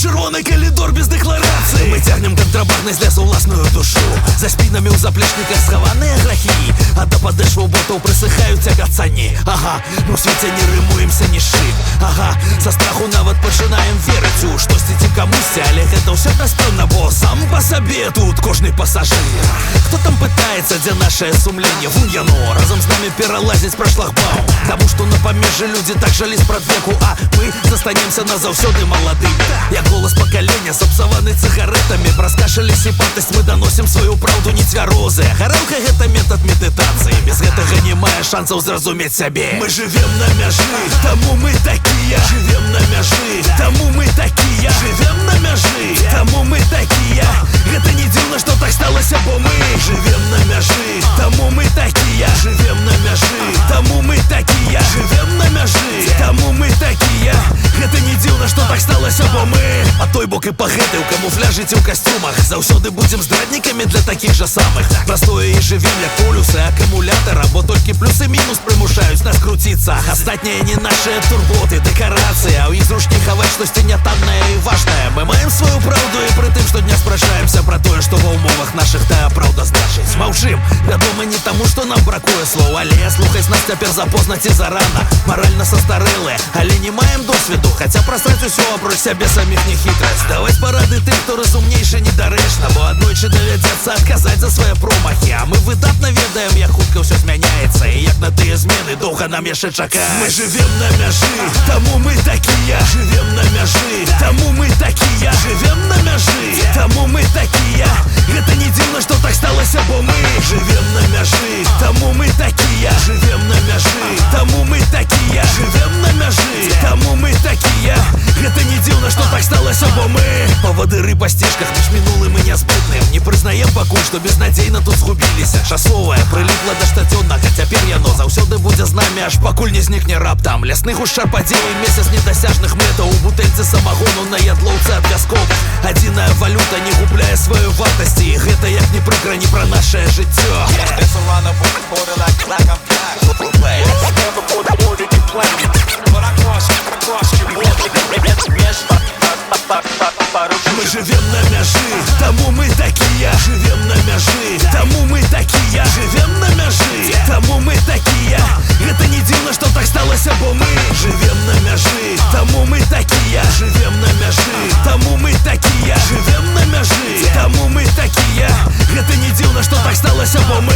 чырвоны калідор без дэкларацыі. Мы цягнем кантрабанднасць лесу ўласную душу. За спінамі ў заплечніках схаваныя грахі, а да падэшваў ботаў прысыхаюць цягацані. Ага, мы ў свеце не рымуемся ні шык. Ага, са страху нават пачынаем верыць у штосьці ці камусьці, але гэта ўсё настойна, бо сам па сабе тут кожны пасажыр. Хто там пытаецца, дзе нашае сумленне? Вунь яно разам з намі пералазіць пра шлагбаум. Таму што на памежжы людзі так жалі спрадвеку, а мы застанемся назаўсёды маладымі. Як голас пакалення, сапсаваны цыгарэтамі, праз кашаль і сіпатасць мы даносім сваю праўду нецвярозыя. Гарэлка — гэта метад медытацыі, без гэтага не мае шансаў зразумець сябе. Мы жывем на мяжы, таму мы такія. Жывем на мяжы, таму мы такія. Жывем на мяжы, таму мы такія. Гэта не дзіўна, што так сталася, бо мы жывем на мяжы, таму мы такія. Жывем на мяжы, таму мы такія. Жывем на мяжы, таму мы такія. Гэта не дзіўна, што так сталася, бо мы а той бок і па гэтай у камуфляжы ці ў касцюмах заўсёды будзем здраднікамі для такіх жа самых. Простое і жывем як полюсы акумулятара, бо толькі плюс і мінус прымушаюць нас круціцца. Астатняе не нашыя турботы, дэкарацыі, а ў іх зручней хаваць штосьці нятаннае і важнае. Мы маем сваю праўду і пры тым штодня спрачаемся пра тое, што ва ўмовах нашых тая праўда значыць. Маўчым, вядома, не таму, што нам бракуе слоў, але слухаць нас цяпер запозна ці зарана. Маральна састарэлыя, але не маем досведу, хаця прасраць усё апроч сябе саміх не хітрасць. Даваць парады тым, хто разумнейшы недарэчна, бо аднойчы давядзецца адказаць за свае промахі. А мы выдатна ведаем, як хутка ўсё змяняецца і як на тыя змены доўга нам яшчэ чакаць. Мы жывем на мяжы, таму мы такія. Жывем на мяжы, таму мы такія. Жывем на мяжы, таму мы такія. Гэта не дзіўна, што так сталася, бо мы жывем на мяжы, таму мы такія. Жывем на мяжы, таму мы такія. Жывем на мяжы, таму мы такія. Гэта не дзіўна, што так сталася, бо мы павадыры па сцежках між мінулым і нязбытным. Не прызнаем пакуль, што безнадзейна тут згубіліся. Часовае прыліпла да штодзённага, цяпер яно заўсёды будзе з намі, аж пакуль не знікне раптам. Лясны гушчар падзей, месяц недасяжных мэтаў, у бутэльцы самагону на ядлоўцы ад вяскоў. Адзіная валюта не губляе сваёй вартасці, і гэта як не прыкра не пра нашае жыццё. Мы жывем на мяжы, таму мы такія. Жывем на мяжы, таму мы такія. Жывем на мяжы, таму мы такія. Гэта не дзіўна, што так сталася, бо мы жывем на мяжы, таму мы такія. Жывем на мяжы, таму мы такія. Жывем на мяжы, таму мы такія. Гэта не дзіўна, што так сталася, бо мы